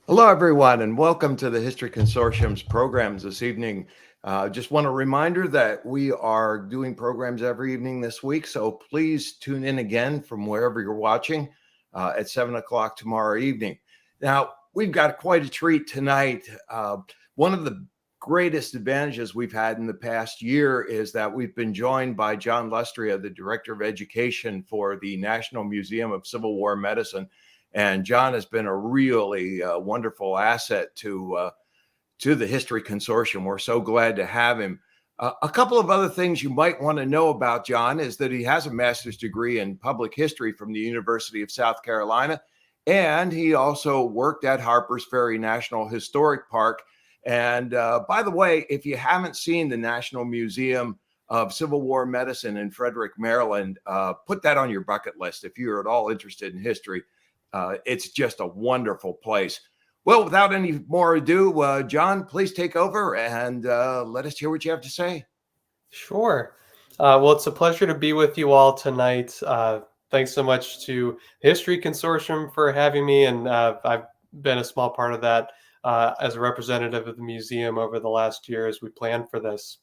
Hello, everyone, and welcome to the History Consortium's programs this evening. Just want a reminder that we are doing programs every evening this week, so please tune in again from wherever you're watching at 7 o'clock tomorrow evening. Now, we've got quite a treat tonight. One of the greatest advantages we've had in the past year is that we've been joined by John Lustrea, the Director of Education for the National Museum of Civil War Medicine. And John has been a really wonderful asset to the History Consortium. We're so glad to have him. A couple of other things you might want to know about John is that he has a master's degree in public history from the University of South Carolina, and he also worked at Harpers Ferry National Historic Park. And by the way, if you haven't seen the National Museum of Civil War Medicine in Frederick, Maryland, put that on your bucket list if you're at all interested in history. It's just a wonderful place. Well, without any more ado, John, please take over and let us hear what you have to say. Sure. Well, it's a pleasure to be with you all tonight. Thanks so much to History Consortium for having me, and I've been a small part of that as a representative of the museum over the last year as we planned for this.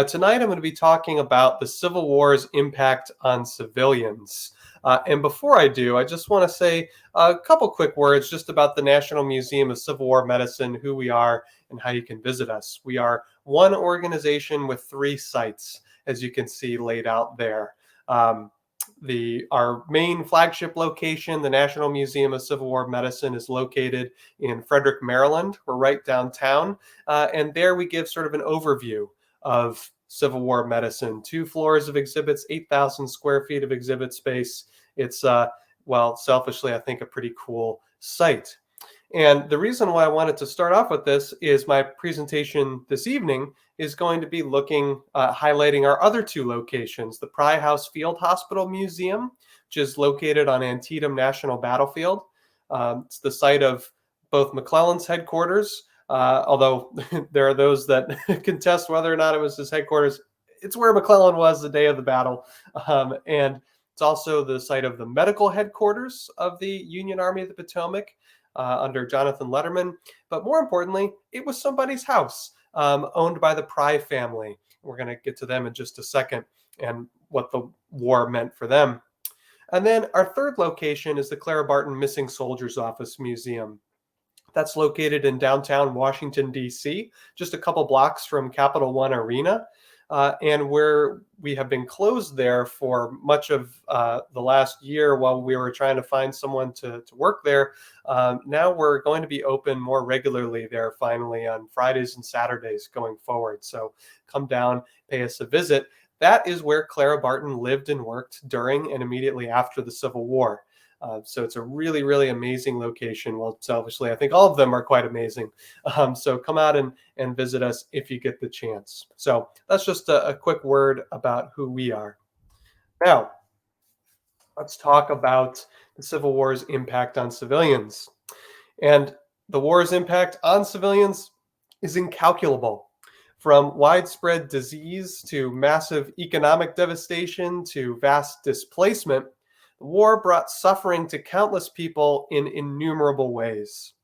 Tonight, I'm going to be talking about the Civil War's impact on civilians. And before I do, I just want to say a couple quick words just about the National Museum of Civil War Medicine, who we are, and how you can visit us. We are one organization with 3 sites, as you can see laid out there. Our main flagship location, the National Museum of Civil War Medicine, is located in Frederick, Maryland. We're right downtown, and there we give sort of an overview of Civil War medicine. 2 floors of exhibits, 8,000 square feet of exhibit space. It's, well, selfishly, I think a pretty cool site. And the reason why I wanted to start off with this is my presentation this evening is going to be highlighting our other 2 locations, the Pry House Field Hospital Museum, which is located on Antietam National Battlefield. It's the site of both McClellan's headquarters, although there are those that contest whether or not it was his headquarters. It's where McClellan was the day of the battle. And it's also the site of the medical headquarters of the Union Army of the Potomac under Jonathan Letterman. But more importantly, it was somebody's house owned by the Pry family. We're going to get to them in just a second and what the war meant for them. And then our 3rd location is the Clara Barton Missing Soldiers Office Museum. That's located in downtown Washington, D.C., just a couple blocks from Capital One Arena. And where we have been closed there for much of the last year while we were trying to find someone to work there. Now we're going to be open more regularly there finally on Fridays and Saturdays going forward. So come down, pay us a visit. That is where Clara Barton lived and worked during and immediately after the Civil War. So it's a really, really amazing location. Well, selfishly, I think all of them are quite amazing. So come out and visit us if you get the chance. So that's just a quick word about who we are. Now, let's talk about the Civil War's impact on civilians. And the war's impact on civilians is incalculable. From widespread disease to massive economic devastation to vast displacement, the war brought suffering to countless people in innumerable ways.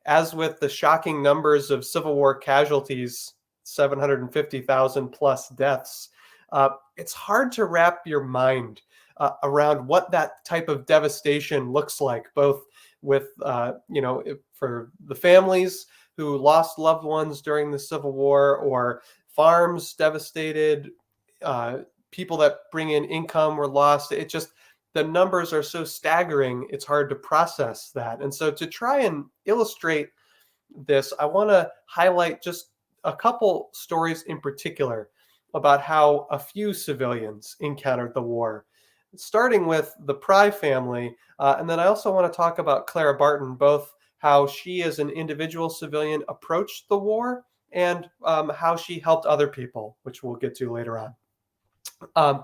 As with the shocking numbers of Civil War casualties, 750,000 plus deaths, it's hard to wrap your mind around what that type of devastation looks like, both with, for the families who lost loved ones during the Civil War, or farms devastated, people that bring in income were lost. It just, the numbers are so staggering, it's hard to process that. And so to try and illustrate this, I want to highlight just a couple stories in particular about how a few civilians encountered the war, starting with the Pry family. And then I also want to talk about Clara Barton, both how she as an individual civilian approached the war and how she helped other people, which we'll get to later on.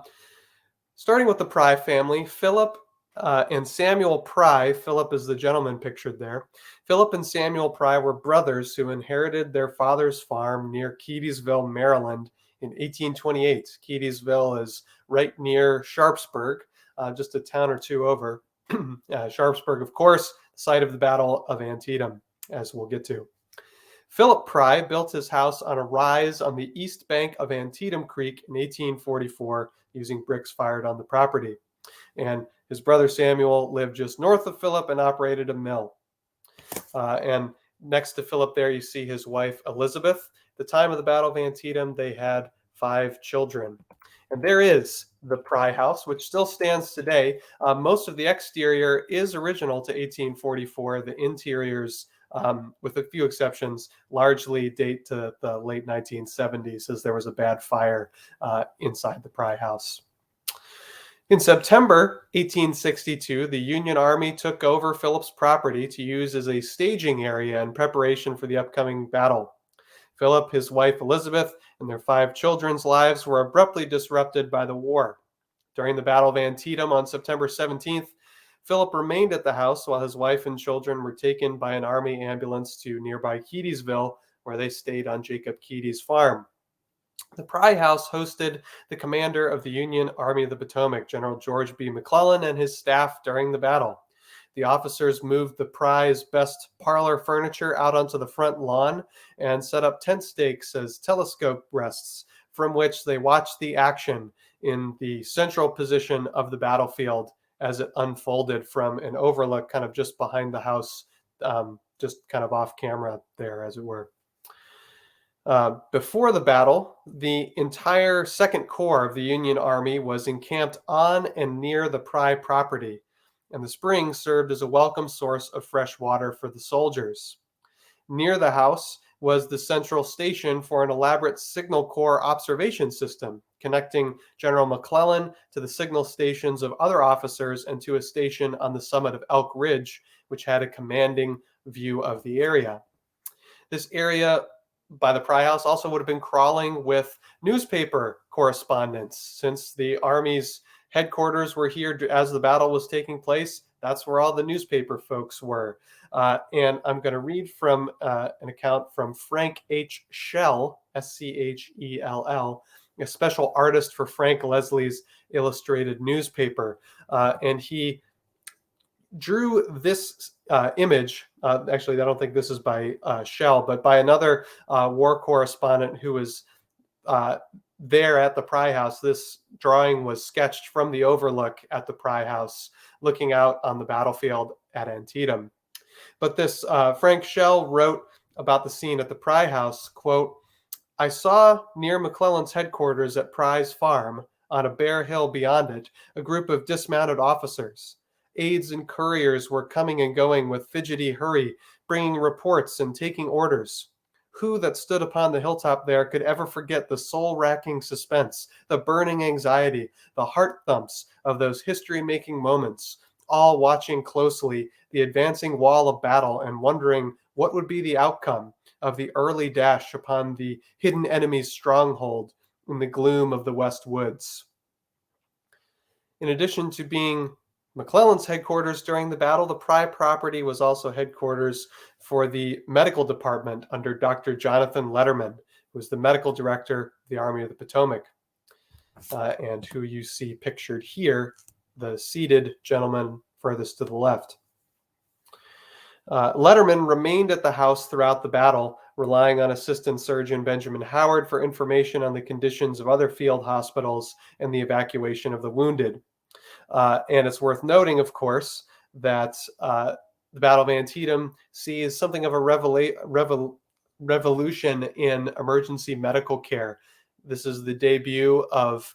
Starting with the Pry family, Philip and Samuel Pry, Philip is the gentleman pictured there. Philip and Samuel Pry were brothers who inherited their father's farm near Keedysville, Maryland in 1828. Keedysville is right near Sharpsburg, just a town or two over. Sharpsburg, of course, site of the Battle of Antietam. as we'll get to. Philip Pry built his house on a rise on the east bank of Antietam Creek in 1844 using bricks fired on the property. And his brother Samuel lived just north of Philip and operated a mill. And next to Philip there, you see his wife Elizabeth. At the time of the Battle of Antietam, they had 5 children. And there is the Pry House, which still stands today. Most of the exterior is original to 1844. The interiors, with a few exceptions, largely date to the late 1970s, as there was a bad fire inside the Pry House. In September 1862, the Union Army took over Philip's property to use as a staging area in preparation for the upcoming battle. Philip, his wife Elizabeth, and their 5 children's lives were abruptly disrupted by the war. During the Battle of Antietam on September 17th, Philip remained at the house while his wife and children were taken by an Army ambulance to nearby Keedysville, where they stayed on Jacob Keedy's farm. The Pry House hosted the commander of the Union Army of the Potomac, General George B. McClellan, and his staff during the battle. The officers moved the Pry's best parlor furniture out onto the front lawn and set up tent stakes as telescope rests from which they watched the action in the central position of the battlefield as it unfolded from an overlook kind of just behind the house, just kind of off camera there, as it were. Before the battle, the entire Second Corps of the Union Army was encamped on and near the Pry property, and the spring served as a welcome source of fresh water for the soldiers. Near the house was the central station for an elaborate Signal Corps observation system, connecting General McClellan to the signal stations of other officers and to a station on the summit of Elk Ridge, which had a commanding view of the area. This area by the Pry House also would have been crawling with newspaper correspondence. Since the Army's headquarters were here as the battle was taking place, that's where all the newspaper folks were. And I'm going to read from an account from Frank H. Schell, Schell, a special artist for Frank Leslie's illustrated newspaper. And he drew this image. Actually, I don't think this is by Schell, but by another war correspondent who was there at the Pry House. This drawing was sketched from the overlook at the Pry House, looking out on the battlefield at Antietam. But this Frank Schell wrote about the scene at the Pry House, quote, "I saw near McClellan's headquarters at Pry's farm, on a bare hill beyond it, a group of dismounted officers. Aides and couriers were coming and going with fidgety hurry, bringing reports and taking orders. Who that stood upon the hilltop there could ever forget the soul-racking suspense, the burning anxiety, the heart thumps of those history-making moments, all watching closely the advancing wall of battle and wondering what would be the outcome of the early dash upon the hidden enemy's stronghold in the gloom of the West Woods." In addition to being McClellan's headquarters during the battle, the Pry property was also headquarters for the medical department under Dr. Jonathan Letterman, who was the medical director of the Army of the Potomac, and who you see pictured here, the seated gentleman furthest to the left. Letterman remained at the house throughout the battle, relying on Assistant Surgeon Benjamin Howard for information on the conditions of other field hospitals and the evacuation of the wounded. And it's worth noting, of course, that the Battle of Antietam sees something of a revolution in emergency medical care. This is the debut of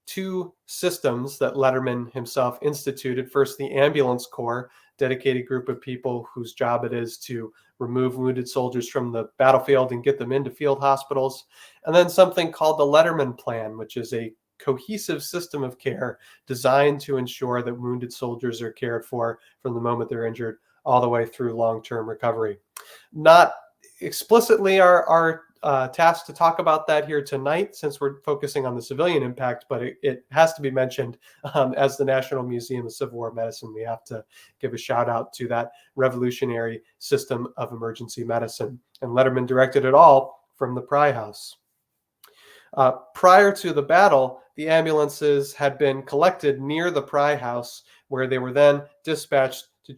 2 systems that Letterman himself instituted. First, the Ambulance Corps, dedicated group of people whose job it is to remove wounded soldiers from the battlefield and get them into field hospitals. And then something called the Letterman Plan, which is a cohesive system of care designed to ensure that wounded soldiers are cared for from the moment they're injured all the way through long-term recovery. Not explicitly our task to talk about that here tonight, since we're focusing on the civilian impact, but it has to be mentioned. As the National Museum of Civil War Medicine, we have to give a shout out to that revolutionary system of emergency medicine. And Letterman directed it all from the Pry House. Prior to the battle, the ambulances had been collected near the Pry House, where they were then dispatched to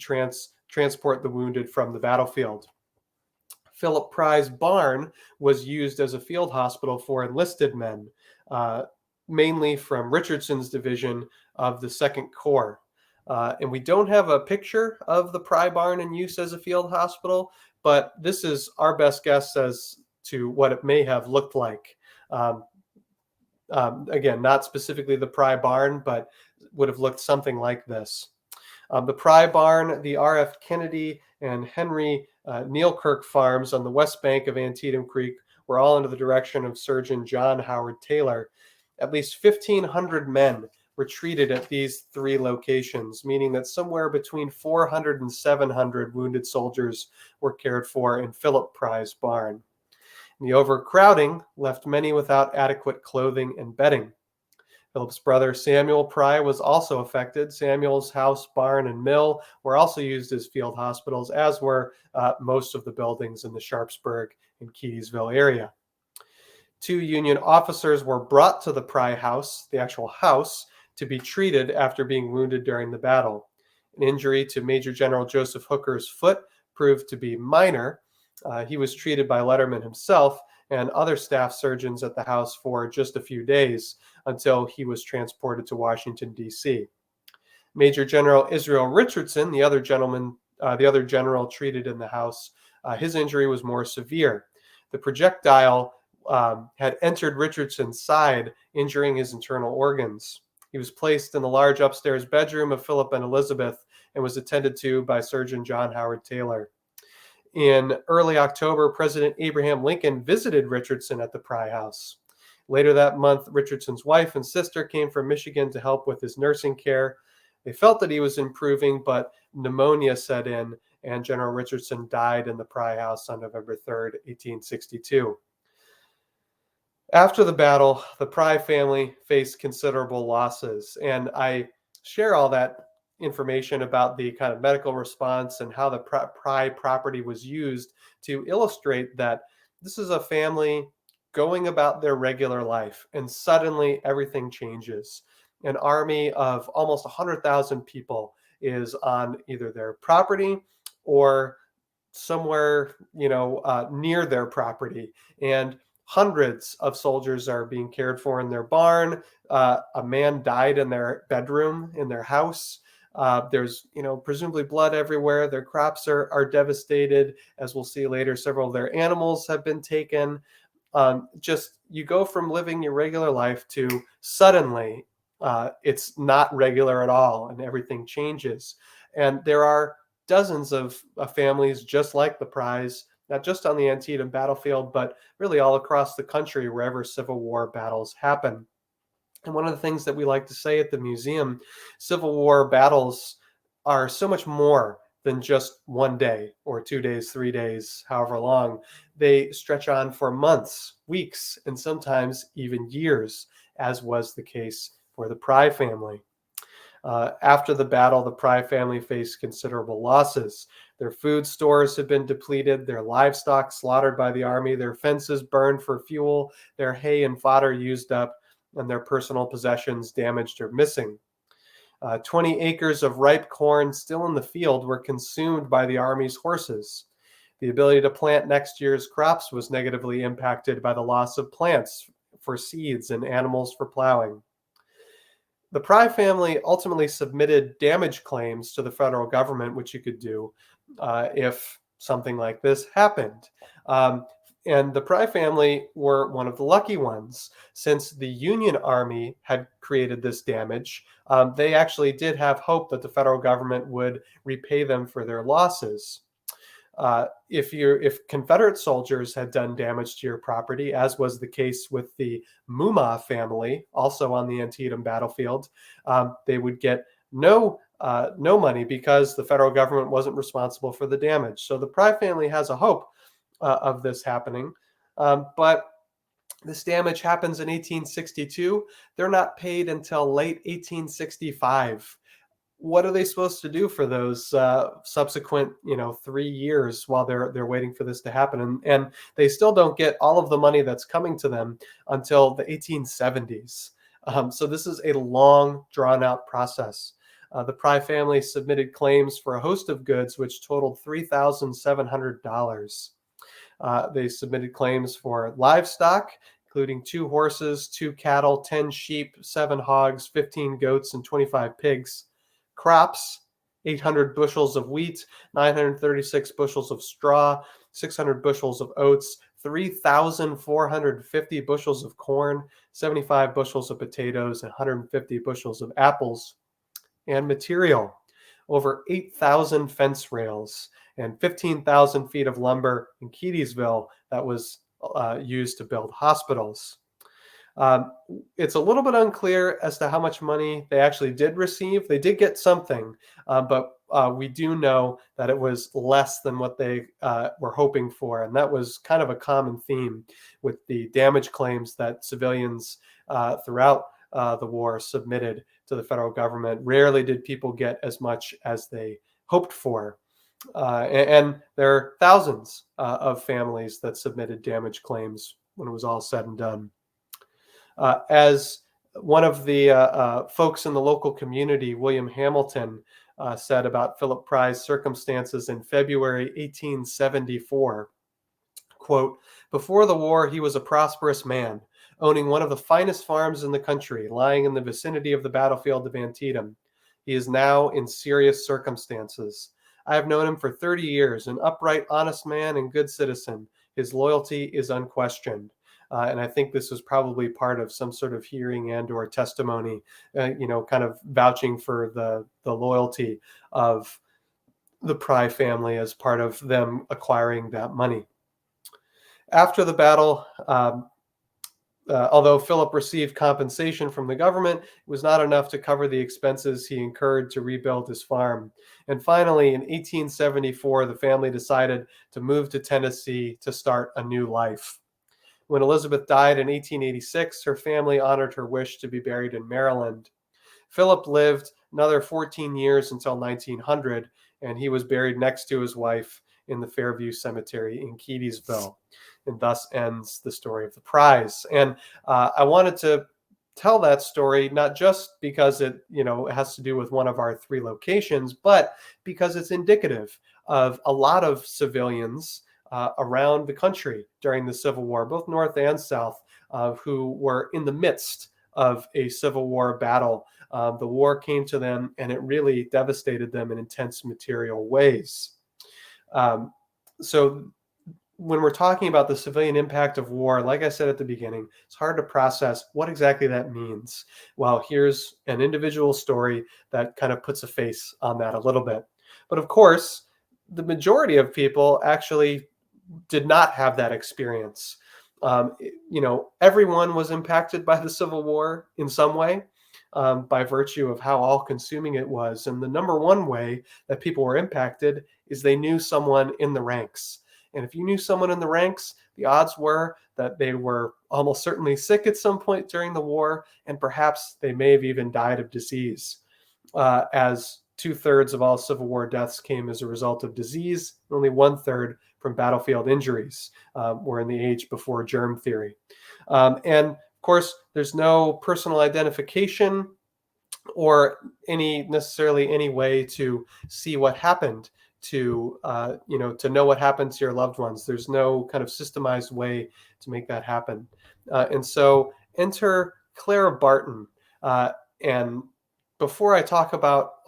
transport the wounded from the battlefield. Philip Pry's barn was used as a field hospital for enlisted men, uh, mainly from Richardson's division of the Second Corps. And we don't have a picture of the Pry barn in use as a field hospital, but this is our best guess as to what it may have looked like. Um, again, not specifically the Pry barn, but would have looked something like this. The Pry Barn, the R.F. Kennedy, and Henry Nealkirk farms on the west bank of Antietam Creek were all under the direction of Surgeon John Howard Taylor. At least 1,500 men were treated at these three locations, meaning that somewhere between 400 and 700 wounded soldiers were cared for in Philip Pry's barn. The overcrowding left many without adequate clothing and bedding. Philip's brother Samuel Pry was also affected. Samuel's house, barn, and mill were also used as field hospitals, as were most of the buildings in the Sharpsburg and Keysville area. 2 Union officers were brought to the Pry house, the actual house, to be treated after being wounded during the battle. An injury to Major General Joseph Hooker's foot proved to be minor. He was treated by Letterman himself and other staff surgeons at the house for just a few days until he was transported to Washington, D.C. Major General Israel Richardson, the other general treated in the house, his injury was more severe. The projectile had entered Richardson's side, injuring his internal organs. He was placed in the large upstairs bedroom of Philip and Elizabeth and was attended to by Surgeon John Howard Taylor. In early October, President Abraham Lincoln visited Richardson at the Pry house. Later that month, Richardson's wife and sister came from Michigan to help with his nursing care. They felt that he was improving, but pneumonia set in, and General Richardson died in the Pry house on November 3rd, 1862. After the battle, the Pry family faced considerable losses, and I share all that information about the kind of medical response and how the Pry property was used to illustrate that this is a family going about their regular life, and suddenly everything changes. An army of almost 100,000 people is on either their property or somewhere, near their property, and hundreds of soldiers are being cared for in their barn. A man died in their bedroom in their house. There's, presumably blood everywhere. Their crops are devastated. As we'll see later, several of their animals have been taken. Just you go from living your regular life to suddenly it's not regular at all, and everything changes. And there are dozens of families just like the Prys, not just on the Antietam battlefield, but really all across the country wherever Civil War battles happen. And one of the things that we like to say at the museum, Civil War battles are so much more than just one day or 2 days, 3 days, however long. They stretch on for months, weeks, and sometimes even years, as was the case for the Pry family. After the battle, the Pry family faced considerable losses. Their food stores had been depleted, their livestock slaughtered by the army, their fences burned for fuel, their hay and fodder used up, and their personal possessions damaged or missing. 20 acres of ripe corn still in the field were consumed by the army's horses. The ability to plant next year's crops was negatively impacted by the loss of plants for seeds and animals for plowing. The Pry family ultimately submitted damage claims to the federal government, which you could do if something like this happened. And the Pry family were one of the lucky ones. Since the Union Army had created this damage, they actually did have hope that the federal government would repay them for their losses. If Confederate soldiers had done damage to your property, as was the case with the Mumma family, also on the Antietam battlefield, they would get no money because the federal government wasn't responsible for the damage. So the Pry family has a hope of this happening, but this damage happens in 1862. They're not paid until late 1865. What are they supposed to do for those subsequent 3 years while they're waiting for this to happen? And they still don't get all of the money that's coming to them until the 1870s. So this is a long, drawn-out process. The Pry family submitted claims for a host of goods which totaled $3,700. They submitted claims for livestock, including 2 horses, 2 cattle, 10 sheep, 7 hogs, 15 goats, and 25 pigs. Crops, 800 bushels of wheat, 936 bushels of straw, 600 bushels of oats, 3,450 bushels of corn, 75 bushels of potatoes, and 150 bushels of apples. And material, over 8,000 fence rails and 15,000 feet of lumber in Keedysville that was used to build hospitals. Um, it's a little bit unclear as to how much money they actually did receive. They did get something, but we do know that it was less than what they were hoping for. And that was kind of a common theme with the damage claims that civilians throughout the war submitted to the federal government. Rarely did people get as much as they hoped for. And there are thousands of families that submitted damage claims when it was all said and done. As one of the folks in the local community, William Hamilton, said about Philip Pry's circumstances in February 1874, quote, "Before the war, he was a prosperous man, owning one of the finest farms in the country, lying in the vicinity of the battlefield of Antietam. He is now in serious circumstances. I have known him for 30 years, an upright, honest man and good citizen. His loyalty is unquestioned." And I think this was probably part of some sort of hearing and or testimony, kind of vouching for the loyalty of the Pry family as part of them acquiring that money. After the battle, although Philip received compensation from the government, it was not enough to cover the expenses he incurred to rebuild his farm. And finally, in 1874, the family decided to move to Tennessee to start a new life. When Elizabeth died in 1886, her family honored her wish to be buried in Maryland. Philip lived another 14 years until 1900, and he was buried next to his wife in the Fairview Cemetery in Keedysville. And thus ends the story of the Prys. And I wanted to tell that story not just because it has to do with one of our 3 locations, but because it's indicative of a lot of civilians around the country during the Civil War, both North and South, who were in the midst of a Civil War battle. The war came to them and it really devastated them in intense material ways. So when we're talking about the civilian impact of war, like I said at the beginning, it's hard to process what exactly that means. Well, here's an individual story that kind of puts a face on that a little bit. But of course, the majority of people actually did not have that experience. Everyone was impacted by the Civil War in some way, by virtue of how all-consuming it was. And the number one way that people were impacted is they knew someone in the ranks. And if you knew someone in the ranks, the odds were that they were almost certainly sick at some point during the war, and perhaps they may have even died of disease, as 2/3 of all Civil War deaths came as a result of disease. Only 1/3 from battlefield injuries were in the age before germ theory. And of course, there's no personal identification or necessarily any way to see what happened to know what happened to your loved ones. There's no kind of systemized way to make that happen. And so enter Clara Barton. And before I talk about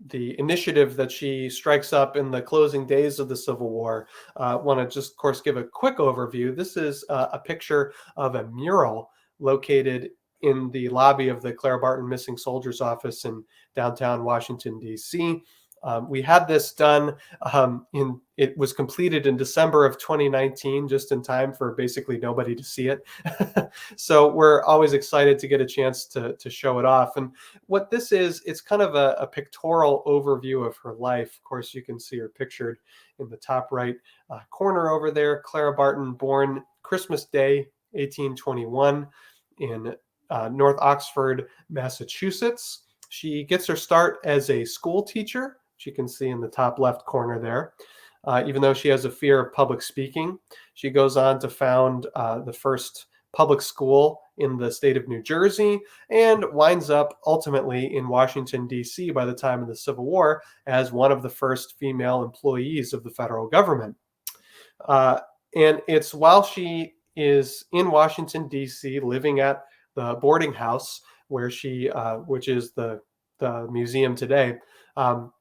the initiative that she strikes up in the closing days of the Civil War, I want to just, of course, give a quick overview. This is a picture of a mural located in the lobby of the Clara Barton Missing Soldiers office in downtown Washington, D.C. We had this done, it was completed in December of 2019, just in time for basically nobody to see it. So we're always excited to get a chance to show it off. And what this is, it's kind of a pictorial overview of her life. Of course, you can see her pictured in the top right corner over there. Clara Barton, born Christmas Day, 1821 in North Oxford, Massachusetts. She gets her start as a school teacher. You can see in the top left corner there. Even though she has a fear of public speaking, she goes on to found the first public school in the state of New Jersey and winds up ultimately in Washington, D.C. by the time of the Civil War as one of the first female employees of the federal government. And it's while she is in Washington, D.C., living at the boarding house where which is the museum today, um,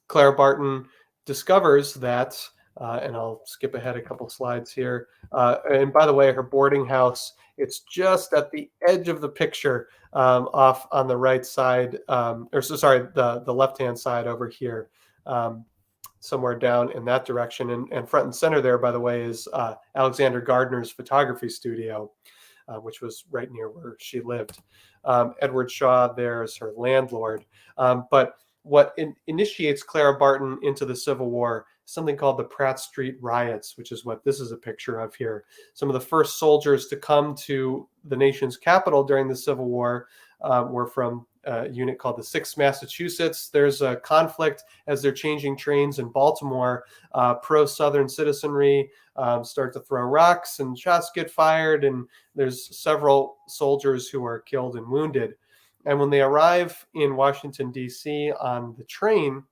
Clara Barton discovers that, and I'll skip ahead a couple slides here. And by the way, her boarding house, it's just at the edge of the picture, off on the right side, sorry, the left-hand side over here. Um, Somewhere down in that direction. And front and center there, by the way, is Alexander Gardner's photography studio, which was right near where she lived. Edward Shaw there is her landlord. But what initiates Clara Barton into the Civil War is something called the Pratt Street Riots, which is what this is a picture of here. Some of the first soldiers to come to the nation's capital during the Civil War were from a unit called the 6th Massachusetts. There's a conflict as they're changing trains in Baltimore. Pro-Southern citizenry start to throw rocks and shots get fired, and there's several soldiers who are killed and wounded. And when they arrive in Washington, D.C. on the train,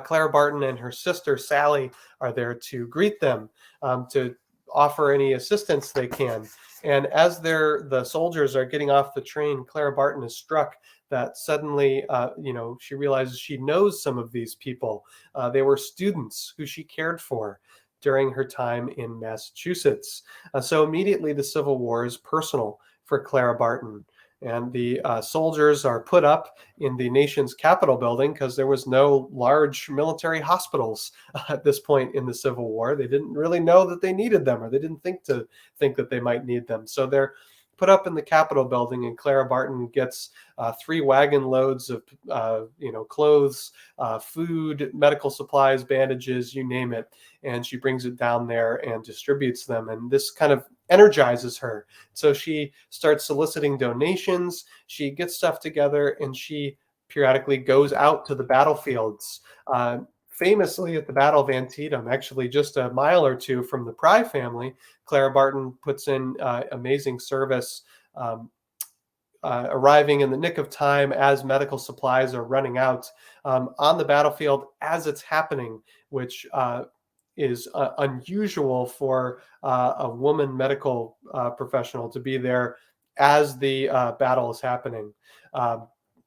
Clara Barton and her sister Sally are there to greet them, to offer any assistance they can. And as the soldiers are getting off the train, Clara Barton is struck that suddenly, she realizes she knows some of these people. They were students who she cared for during her time in Massachusetts. So immediately the Civil War is personal for Clara Barton. And the soldiers are put up in the nation's Capitol building because there was no large military hospitals at this point in the Civil War. They didn't really know that they needed them, or they didn't think that they might need them. So they're put up in the Capitol building, and Clara Barton gets 3 wagon loads of clothes, food, medical supplies, bandages, you name it, and she brings it down there and distributes them. And this kind of energizes her. So she starts soliciting donations, she gets stuff together, and she periodically goes out to the battlefields. Famously at the Battle of Antietam, actually just a mile or two from the Pry family, Clara Barton puts in amazing service, arriving in the nick of time as medical supplies are running out on the battlefield as it's happening, which is unusual for a woman medical professional to be there as the battle is happening.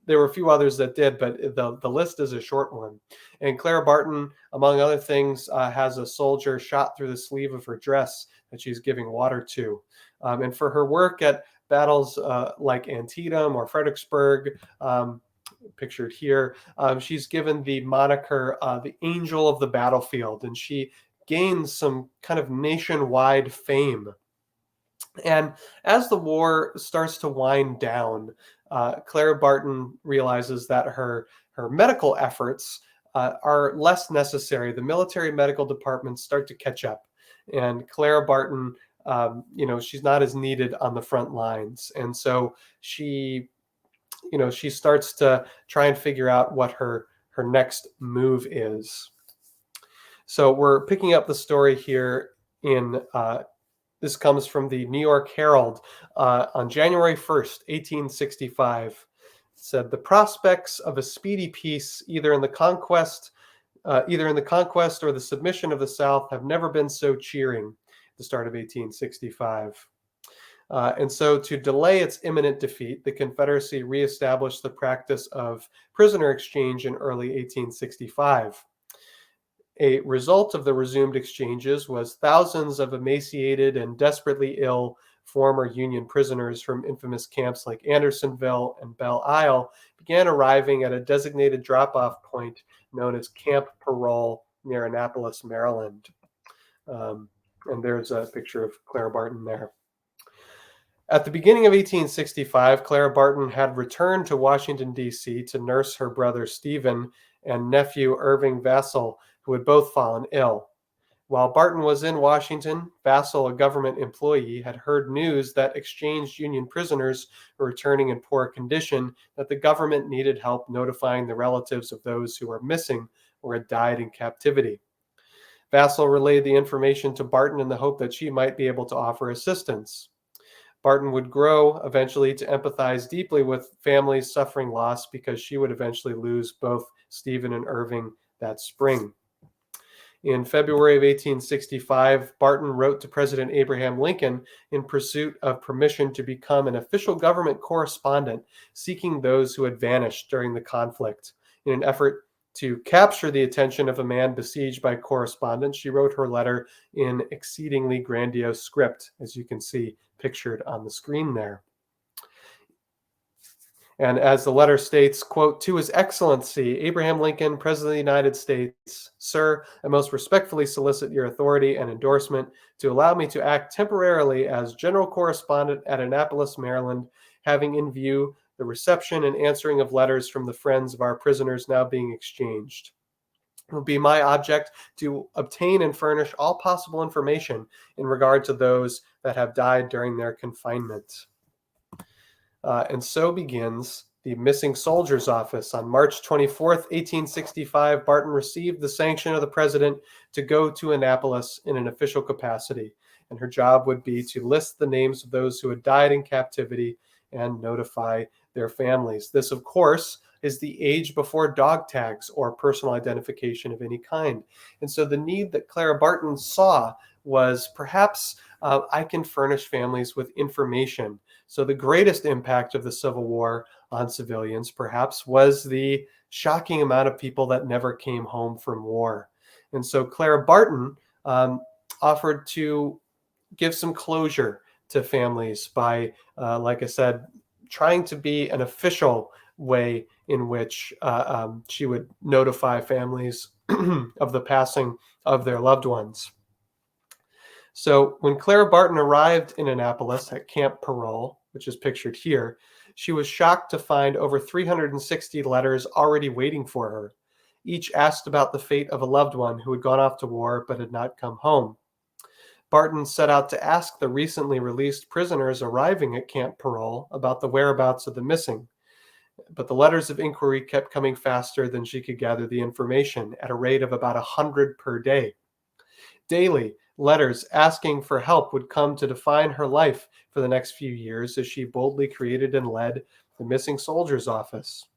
There were a few others that did, but the list is a short one. And Clara Barton, among other things, has a soldier shot through the sleeve of her dress that she's giving water to. And for her work at battles like Antietam or Fredericksburg, pictured here, she's given the moniker the Angel of the Battlefield, and she gains some kind of nationwide fame. And as the war starts to wind down, Clara Barton realizes that her medical efforts are less necessary. The military medical departments start to catch up, and Clara Barton, she's not as needed on the front lines, and so she starts to try and figure out what her next move is. So we're picking up the story here in this comes from the New York Herald on January 1st, 1865. It said, the prospects of a speedy peace, either in the conquest or the submission of the South, have never been so cheering. At the start of 1865. And so to delay its imminent defeat, the Confederacy reestablished the practice of prisoner exchange in early 1865. A result of the resumed exchanges was thousands of emaciated and desperately ill former Union prisoners from infamous camps like Andersonville and Belle Isle began arriving at a designated drop-off point known as Camp Parole near Annapolis, Maryland. And there's a picture of Clara Barton there. At the beginning of 1865, Clara Barton had returned to Washington, D.C. to nurse her brother Stephen and nephew Irving Vassall, who had both fallen ill. While Barton was in Washington, Vassall, a government employee, had heard news that exchanged Union prisoners were returning in poor condition, that the government needed help notifying the relatives of those who were missing or had died in captivity. Vassall relayed the information to Barton in the hope that she might be able to offer assistance. Barton would grow eventually to empathize deeply with families suffering loss because she would eventually lose both Stephen and Irving that spring. In February of 1865, Barton wrote to President Abraham Lincoln in pursuit of permission to become an official government correspondent, seeking those who had vanished during the conflict. In an effort to capture the attention of a man besieged by correspondence, she wrote her letter in exceedingly grandiose script, as you can see pictured on the screen there. And as the letter states, quote, "To His Excellency, Abraham Lincoln, President of the United States, Sir, I most respectfully solicit your authority and endorsement to allow me to act temporarily as General Correspondent at Annapolis, Maryland, having in view the reception and answering of letters from the friends of our prisoners now being exchanged. It will be my object to obtain and furnish all possible information in regard to those that have died during their confinement." And so begins the Missing Soldiers Office. On March 24th, 1865, Barton received the sanction of the president to go to Annapolis in an official capacity, and her job would be to list the names of those who had died in captivity and notify their families. This, of course, is the age before dog tags or personal identification of any kind. And so the need that Clara Barton saw was perhaps I can furnish families with information. So the greatest impact of the Civil War on civilians, perhaps, was the shocking amount of people that never came home from war. And so Clara Barton offered to give some closure to families by, like I said, trying to be an official way in which she would notify families of the passing of their loved ones. So when Clara Barton arrived in Annapolis at Camp Parole, which is pictured here, she was shocked to find over 360 letters already waiting for her. Each asked about the fate of a loved one who had gone off to war but had not come home. Barton set out to ask the recently released prisoners arriving at Camp Parole about the whereabouts of the missing. But the letters of inquiry kept coming faster than she could gather the information, at a rate of about 100 per day. Daily, letters asking for help would come to define her life for the next few years as she boldly created and led the Missing Soldiers Office,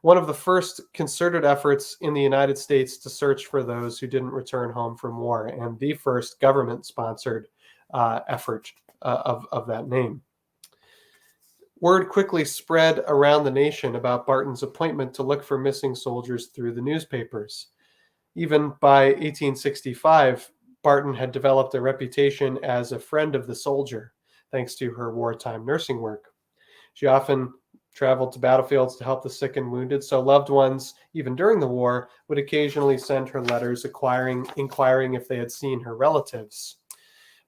one of the first concerted efforts in the United States to search for those who didn't return home from war, and the first government-sponsored effort of that name. Word quickly spread around the nation about Barton's appointment to look for missing soldiers through the newspapers. Even by 1865, Barton had developed a reputation as a friend of the soldier, thanks to her wartime nursing work. She often traveled to battlefields to help the sick and wounded, so loved ones, even during the war, would occasionally send her letters inquiring if they had seen her relatives.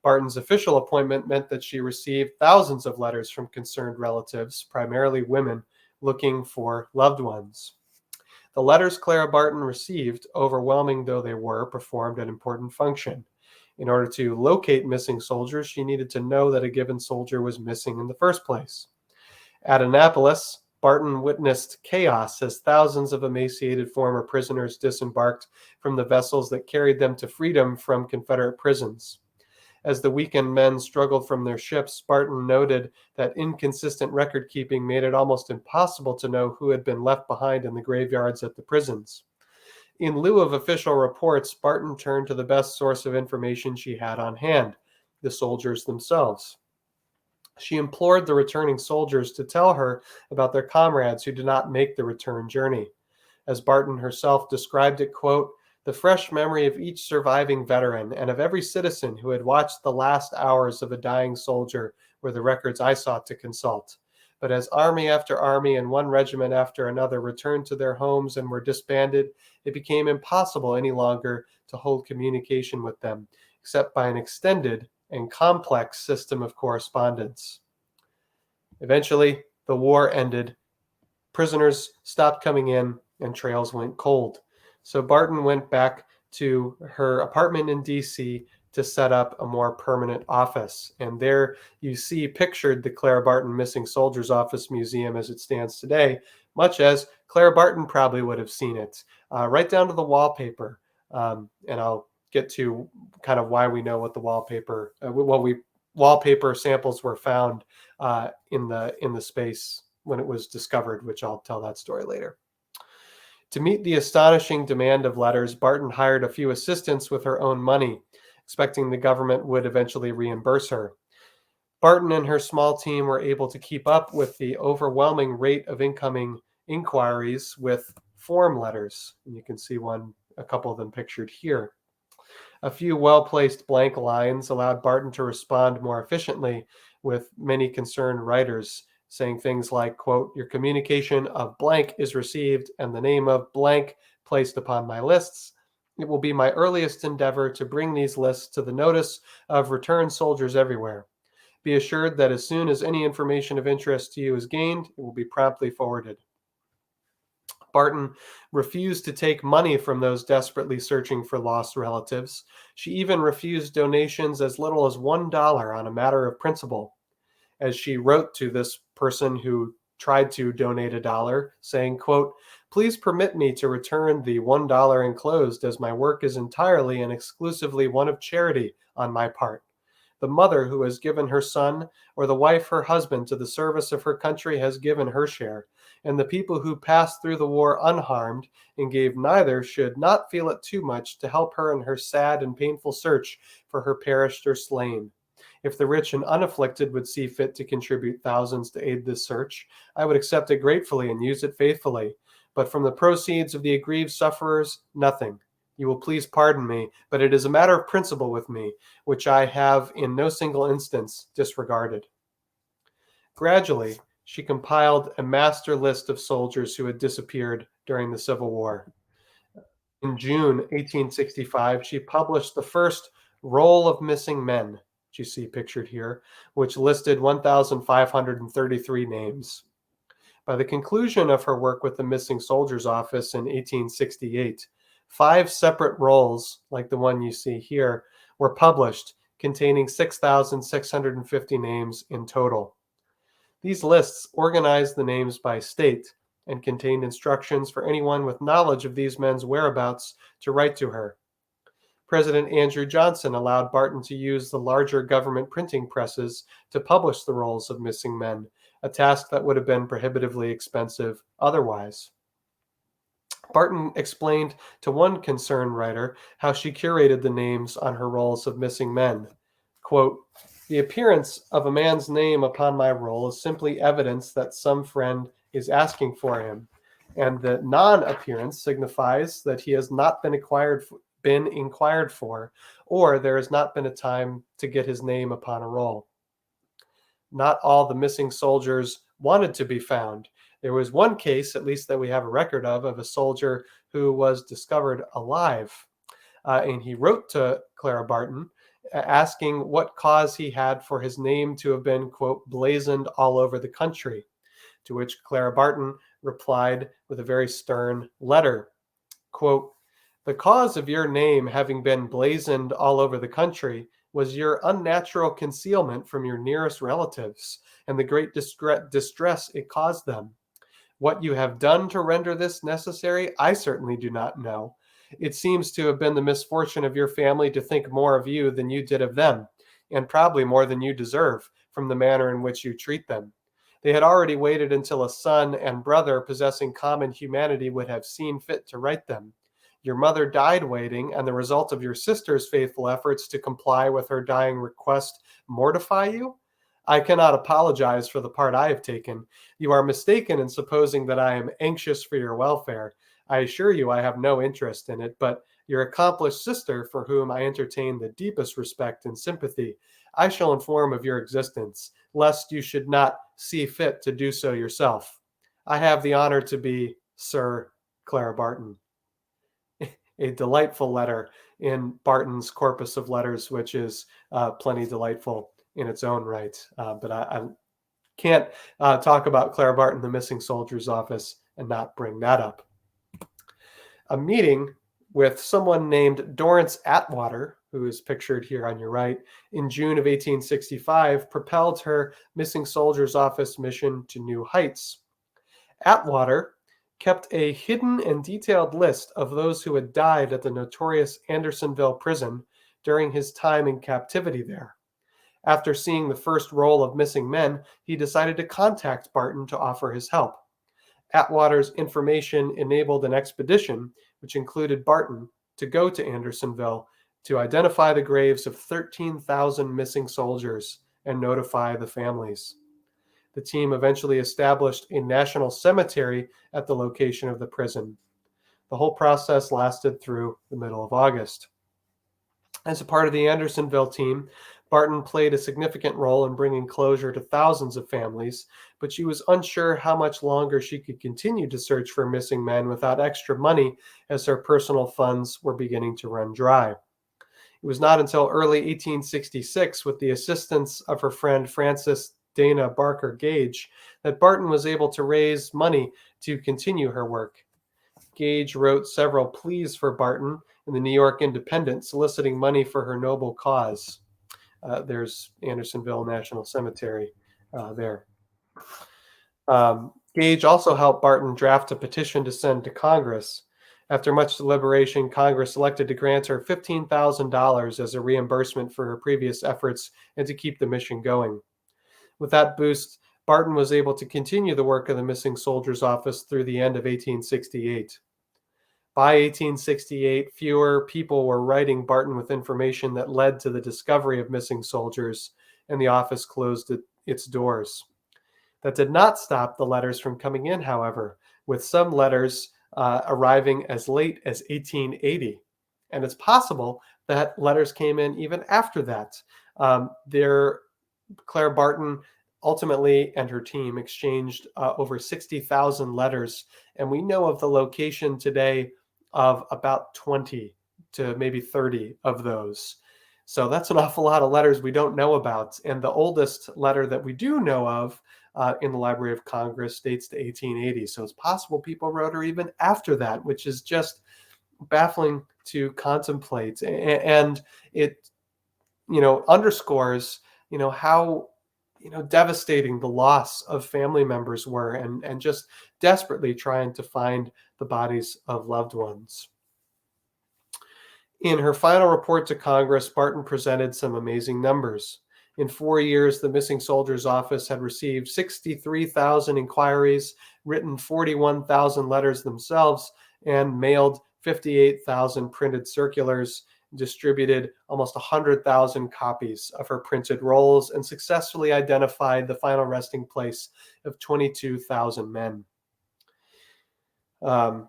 Barton's official appointment meant that she received thousands of letters from concerned relatives, primarily women, looking for loved ones. The letters Clara Barton received, overwhelming though they were, performed an important function. In order to locate missing soldiers, she needed to know that a given soldier was missing in the first place. At Annapolis, Barton witnessed chaos as thousands of emaciated former prisoners disembarked from the vessels that carried them to freedom from Confederate prisons. As the weakened men struggled from their ships, Barton noted that inconsistent record keeping made it almost impossible to know who had been left behind in the graveyards at the prisons. In lieu of official reports, Barton turned to the best source of information she had on hand, the soldiers themselves. She implored the returning soldiers to tell her about their comrades who did not make the return journey. As Barton herself described it, quote, "The fresh memory of each surviving veteran and of every citizen who had watched the last hours of a dying soldier were the records I sought to consult. But as army after army and one regiment after another returned to their homes and were disbanded, it became impossible any longer to hold communication with them, except by an extended and complex system of correspondence." Eventually, the war ended. Prisoners stopped coming in and trails went cold. So Barton went back to her apartment in DC to set up a more permanent office. And there you see pictured the Clara Barton Missing Soldiers Office Museum as it stands today, much as Clara Barton probably would have seen it, right down to the wallpaper. And I'll get to kind of why we know what the wallpaper samples were found in the space when it was discovered, which I'll tell that story later. To meet the astonishing demand of letters, Barton hired a few assistants with her own money, expecting the government would eventually reimburse her. Barton and her small team were able to keep up with the overwhelming rate of incoming inquiries with form letters. And you can see a couple of them pictured here. A few well-placed blank lines allowed Barton to respond more efficiently, with many concerned writers saying things like, quote, "Your communication of blank is received and the name of blank placed upon my lists. It will be my earliest endeavor to bring these lists to the notice of returned soldiers everywhere. Be assured that as soon as any information of interest to you is gained, it will be promptly forwarded." Barton refused to take money from those desperately searching for lost relatives. She even refused donations as little as $1 on a matter of principle. As she wrote to this person who tried to donate $1, saying, quote, "Please permit me to return the $1 enclosed, as my work is entirely and exclusively one of charity on my part. The mother who has given her son, or the wife her husband, to the service of her country has given her share, and the people who passed through the war unharmed and gave neither should not feel it too much to help her in her sad and painful search for her perished or slain. If the rich and unafflicted would see fit to contribute thousands to aid this search, I would accept it gratefully and use it faithfully. But from the proceeds of the aggrieved sufferers, nothing. You will please pardon me, but it is a matter of principle with me, which I have in no single instance disregarded." Gradually, she compiled a master list of soldiers who had disappeared during the Civil War. In June 1865, she published the first Roll of Missing Men, which you see pictured here, which listed 1,533 names. By the conclusion of her work with the Missing Soldiers Office in 1868, 5 separate rolls, like the one you see here, were published, containing 6,650 names in total. These lists organized the names by state and contained instructions for anyone with knowledge of these men's whereabouts to write to her. President Andrew Johnson allowed Barton to use the larger government printing presses to publish the rolls of missing men, a task that would have been prohibitively expensive otherwise. Barton explained to one concerned writer how she curated the names on her rolls of missing men. Quote, "The appearance of a man's name upon my roll is simply evidence that some friend is asking for him, and the non-appearance signifies that he has not been inquired for, or there has not been a time to get his name upon a roll. Not all the missing soldiers wanted to be found. There was one case, at least that we have a record of a soldier who was discovered alive. And he wrote to Clara Barton asking what cause he had for his name to have been, quote, blazoned all over the country. To which Clara Barton replied with a very stern letter, quote, "The cause of your name having been blazoned all over the country was your unnatural concealment from your nearest relatives and the great distress it caused them. What you have done to render this necessary, I certainly do not know. It seems to have been the misfortune of your family to think more of you than you did of them, and probably more than you deserve from the manner in which you treat them. They had already waited until a son and brother possessing common humanity would have seen fit to write them. Your mother died waiting, and the result of your sister's faithful efforts to comply with her dying request mortify you? I cannot apologize for the part I have taken. You are mistaken in supposing that I am anxious for your welfare. I assure you I have no interest in it, but your accomplished sister, for whom I entertain the deepest respect and sympathy, I shall inform of your existence, lest you should not see fit to do so yourself. I have the honor to be, Sir, Clara Barton." A delightful letter in Barton's corpus of letters, which is plenty delightful in its own right. But I can't talk about Clara Barton, the Missing Soldiers Office, and not bring that up. A meeting with someone named Dorrance Atwater, who is pictured here on your right, in June of 1865, propelled her Missing Soldiers Office mission to new heights. Atwater kept a hidden and detailed list of those who had died at the notorious Andersonville prison during his time in captivity there. After seeing the first roll of missing men, he decided to contact Barton to offer his help. Atwater's information enabled an expedition, which included Barton, to go to Andersonville to identify the graves of 13,000 missing soldiers and notify the families. The team eventually established a national cemetery at the location of the prison. The whole process lasted through the middle of August. As a part of the Andersonville team, Barton played a significant role in bringing closure to thousands of families, but she was unsure how much longer she could continue to search for missing men without extra money, as her personal funds were beginning to run dry. It was not until early 1866, with the assistance of her friend Frances Dana Barker Gage, that Barton was able to raise money to continue her work. Gage wrote several pleas for Barton in the New York Independent, soliciting money for her noble cause. There's Andersonville National Cemetery there. Gage also helped Barton draft a petition to send to Congress. After much deliberation, Congress elected to grant her $15,000 as a reimbursement for her previous efforts and to keep the mission going. With that boost, Barton was able to continue the work of the Missing Soldiers Office through the end of 1868. By 1868, fewer people were writing Barton with information that led to the discovery of missing soldiers, and the office closed its doors. That did not stop the letters from coming in, however, with some letters arriving as late as 1880. And it's possible that letters came in even after that. Claire Barton ultimately and her team exchanged over 60,000 letters, and we know of the location today of about 20 to maybe 30 of those. So that's an awful lot of letters we don't know about. And the oldest letter that we do know of in the Library of Congress dates to 1880. So it's possible people wrote her even after that, which is just baffling to contemplate. And it, underscores, how, devastating the loss of family members were, and just desperately trying to find the bodies of loved ones. In her final report to Congress, Barton presented some amazing numbers. In 4 years, the Missing Soldiers Office had received 63,000 inquiries, written 41,000 letters themselves, and mailed 58,000 printed circulars, distributed almost 100,000 copies of her printed rolls, and successfully identified the final resting place of 22,000 men. I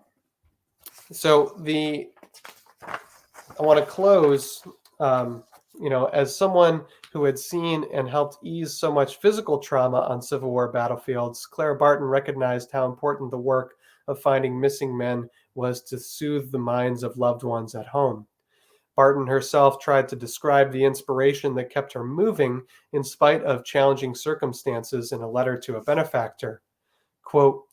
want to close, as someone who had seen and helped ease so much physical trauma on Civil War battlefields, Clara Barton recognized how important the work of finding missing men was to soothe the minds of loved ones at home. Barton herself tried to describe the inspiration that kept her moving in spite of challenging circumstances in a letter to a benefactor. Quote,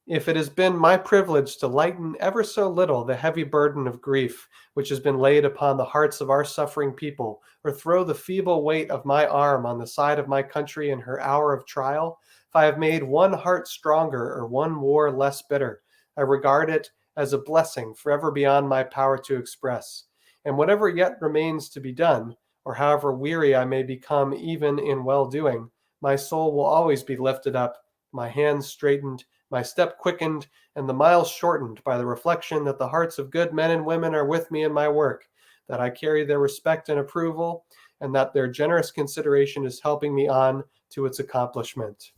"If it has been my privilege to lighten ever so little the heavy burden of grief which has been laid upon the hearts of our suffering people, or throw the feeble weight of my arm on the side of my country in her hour of trial, if I have made one heart stronger or one war less bitter, I regard it as a blessing forever beyond my power to express. And whatever yet remains to be done, or however weary I may become even in well-doing, my soul will always be lifted up, my hands straightened, my step quickened, and the miles shortened by the reflection that the hearts of good men and women are with me in my work, that I carry their respect and approval, and that their generous consideration is helping me on to its accomplishment."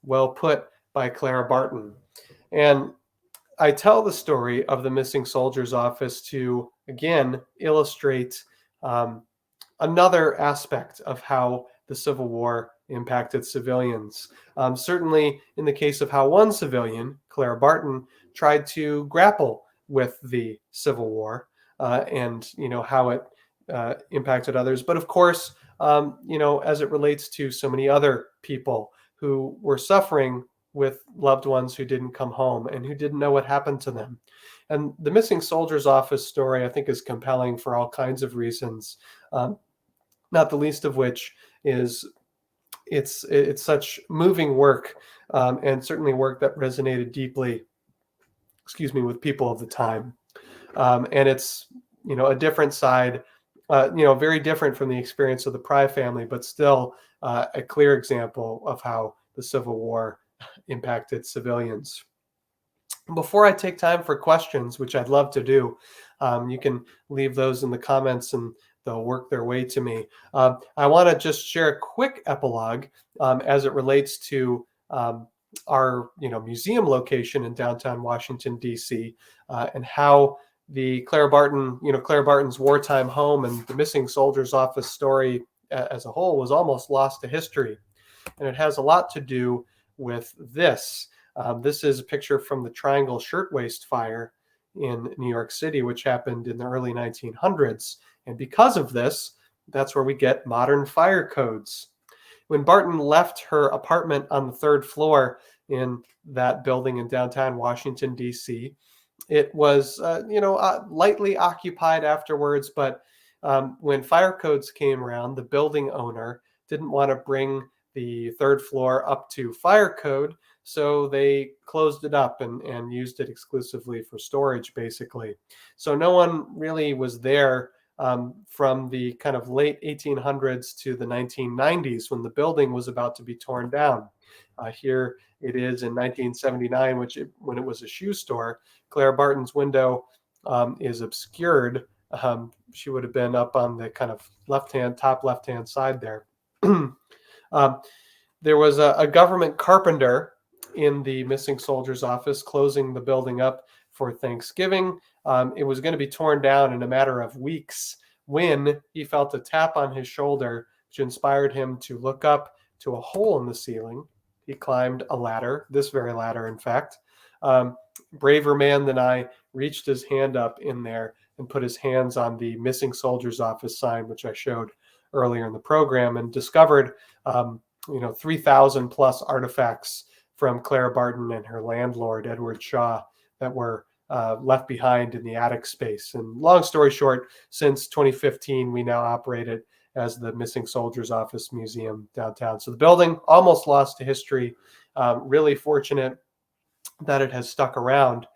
Well put by Clara Barton. And I tell the story of the Missing Soldiers Office to, again, illustrate another aspect of how the Civil War impacted civilians. Certainly in the case of how one civilian, Clara Barton, tried to grapple with the Civil War and how it impacted others. But of course, as it relates to so many other people who were suffering with loved ones who didn't come home and who didn't know what happened to them. And the Missing Soldiers Office story, I think, is compelling for all kinds of reasons, not the least of which is it's such moving work, and certainly work that resonated deeply, with people of the time. And it's, a different side, very different from the experience of the Pry family, but still a clear example of how the Civil War impacted civilians. Before I take time for questions, which I'd love to do, you can leave those in the comments and they'll work their way to me. I want to just share a quick epilogue as it relates to our museum location in downtown Washington, D.C., and how the Clara Barton's wartime home and the missing soldiers office story as a whole was almost lost to history. And it has a lot to do with this. This is a picture from the Triangle Shirtwaist Fire in New York City, which happened in the early 1900s. And because of this, that's where we get modern fire codes. When Barton left her apartment on the third floor in that building in downtown Washington, D.C., it was, lightly occupied afterwards. But when fire codes came around, the building owner didn't want to bring the third floor up to fire code, so they closed it up and used it exclusively for storage, basically. So no one really was there from the kind of late 1800s to the 1990s when the building was about to be torn down. Here it is in 1979, when it was a shoe store. Clara Barton's window is obscured. She would have been up on the kind of top left-hand side there. There was a government carpenter in the missing soldiers office closing the building up for Thanksgiving. It was going to be torn down in a matter of weeks when he felt a tap on his shoulder, which inspired him to look up to a hole in the ceiling. He climbed a ladder, this very ladder, in fact. Braver man than I reached his hand up in there and put his hands on the missing soldiers office sign, which I showed earlier in the program, and discovered 3,000 plus artifacts from Clara Barton and her landlord, Edward Shaw, that were left behind in the attic space. And long story short, since 2015, we now operate it as the Missing Soldiers Office Museum downtown. So the building almost lost to history. Really fortunate that it has stuck around,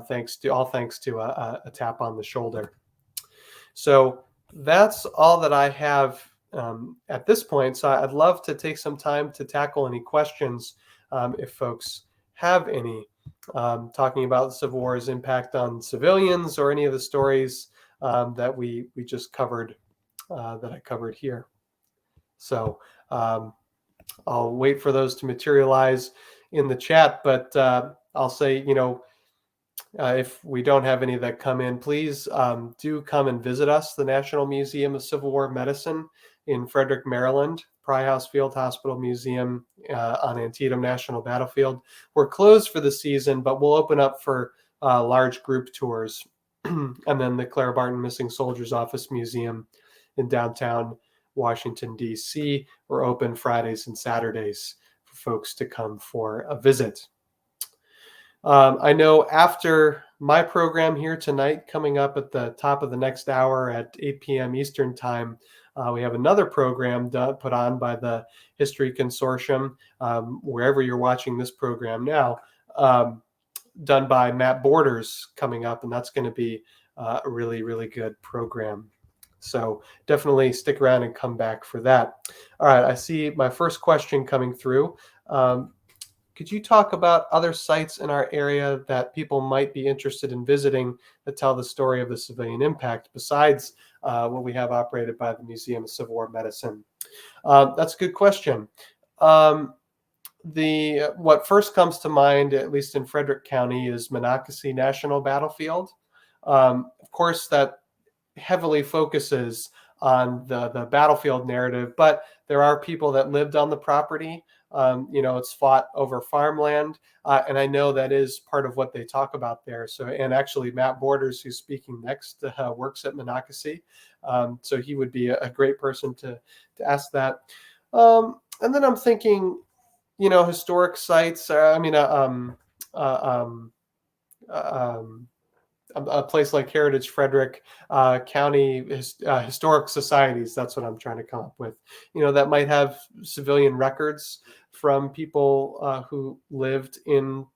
thanks to a tap on the shoulder. So that's all that I have at this point. So I'd love to take some time to tackle any questions if folks have any, talking about the Civil War's impact on civilians or any of the stories that we just covered, that I covered here. So I'll wait for those to materialize in the chat, but I'll say, if we don't have any that come in, please do come and visit us, the National Museum of Civil War Medicine in Frederick, Maryland, Pry House Field Hospital Museum on Antietam National Battlefield. We're closed for the season, but we'll open up for large group tours. And then the Clara Barton Missing Soldiers Office Museum in downtown Washington, D.C. We're open Fridays and Saturdays for folks to come for a visit. I know after my program here tonight, coming up at the top of the next hour at 8 p.m. Eastern Time, we have another program put on by the History Consortium, wherever you're watching this program now, done by Matt Borders coming up, and that's going to be a really, really good program. So definitely stick around and come back for that. All right, I see my first question coming through. Could you talk about other sites in our area that people might be interested in visiting that tell the story of the civilian impact besides what we have operated by the Museum of Civil War Medicine? That's a good question. What first comes to mind, at least in Frederick County, is Monocacy National Battlefield. Of course, that heavily focuses on the battlefield narrative, but there are people that lived on the property. It's fought over farmland, and I know that is part of what they talk about there. So, and actually Matt Borders, who's speaking next, works at Monocacy, so he would be a great person to ask that. And then I'm thinking, historic sites. A place like Heritage Frederick County Historic Societies. That's what I'm trying to come up with. That might have civilian records from people who lived in,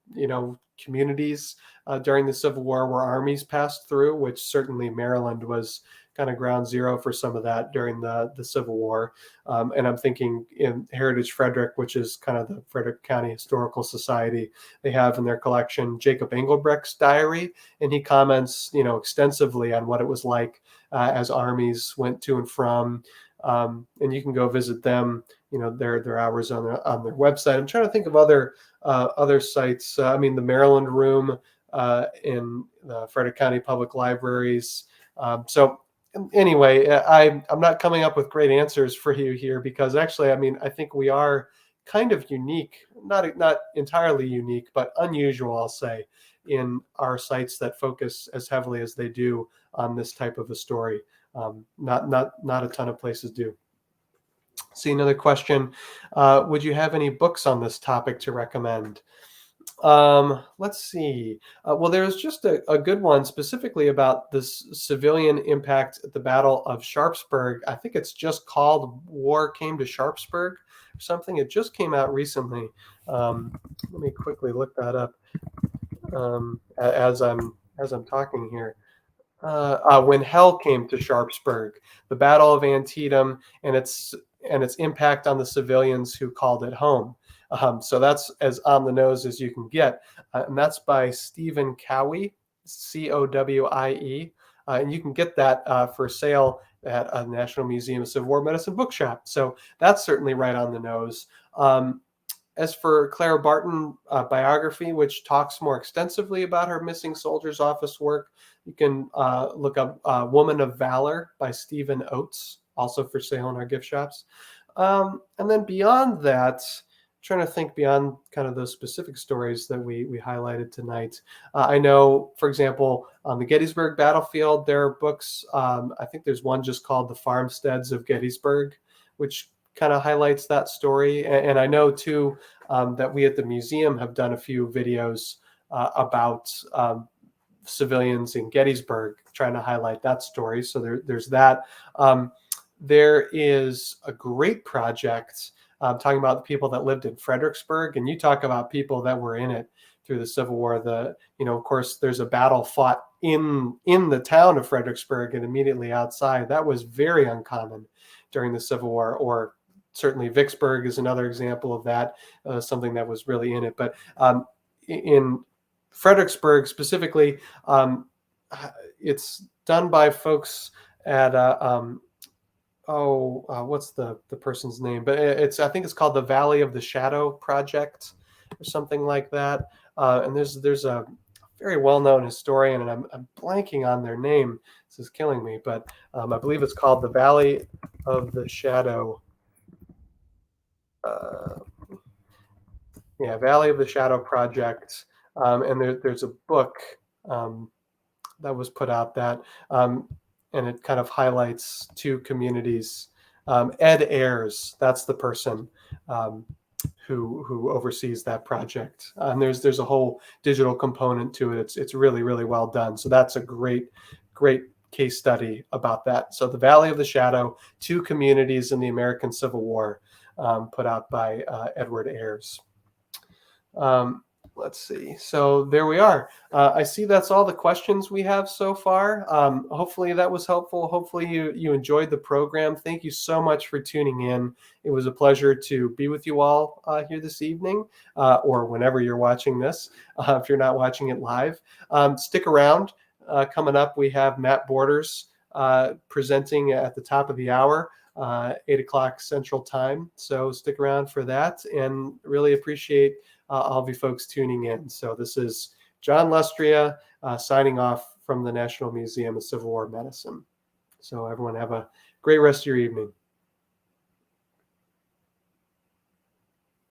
communities during the Civil War where armies passed through, which certainly Maryland was kind of ground zero for some of that during the Civil War. And I'm thinking in Heritage Frederick, which is kind of the Frederick County Historical Society, they have in their collection Jacob Engelbrecht's diary, and he comments, extensively on what it was like as armies went to and from. And you can go visit them, their hours on their website. I'm trying to think of other sites. The Maryland Room in the Frederick County Public Libraries. So anyway, I'm not coming up with great answers for you here, because actually, I think we are kind of unique, not entirely unique, but unusual, I'll say, in our sites that focus as heavily as they do on this type of a story. Not a ton of places do. See another question. Would you have any books on this topic to recommend? Let's see. Well, there's just a good one specifically about this civilian impact at the Battle of Sharpsburg. I think it's just called War Came to Sharpsburg or something. It just came out recently. Let me quickly look that up as I'm talking here. When Hell Came to Sharpsburg, the Battle of Antietam, and its impact on the civilians who called it home. So that's as on the nose as you can get. And that's by Stephen Cowie, Cowie. And you can get that for sale at a National Museum of Civil War Medicine bookshop. So that's certainly right on the nose. As for Clara Barton biography, which talks more extensively about her missing soldiers office work, you can look up Woman of Valor by Stephen Oates, also for sale in our gift shops. And then beyond that, trying to think beyond kind of those specific stories that we highlighted tonight. I know, for example, on the Gettysburg battlefield, there are books. I think there's one just called The Farmsteads of Gettysburg, which kind of highlights that story. And I know, too, that we at the museum have done a few videos about civilians in Gettysburg, trying to highlight that story. So there's that. There is a great project talking about the people that lived in Fredericksburg, and you talk about people that were in it through the Civil War. Of course, there's a battle fought in the town of Fredericksburg and immediately outside. That was very uncommon during the Civil War. Or certainly Vicksburg is another example of that, something that was really in it. But in Fredericksburg specifically, it's done by folks at what's the person's name? But I think it's called the Valley of the Shadow Project or something like that. And there's a very well-known historian, and I'm blanking on their name. This is killing me, but I believe it's called the Valley of the Shadow. Valley of the Shadow Project. And there's a book that was put out that, and it kind of highlights two communities. Ed Ayers, that's the person who oversees that project. And there's a whole digital component to it. It's really, really well done. So that's a great case study about that. So the Valley of the Shadow, two communities in the American Civil War, put out by Edward Ayers. Let's see. So there we are. I see that's all the questions we have so far. Hopefully that was helpful. Hopefully you enjoyed the program. Thank you so much for tuning in. It was a pleasure to be with you all here this evening, or whenever you're watching this, if you're not watching it live. Stick around. Coming up, we have Matt Borders presenting at the top of the hour, 8 o'clock Central Time. So stick around for that, and really appreciate all of you folks tuning in. So this is John Lustrea signing off from the National Museum of Civil War Medicine. So everyone have a great rest of your evening.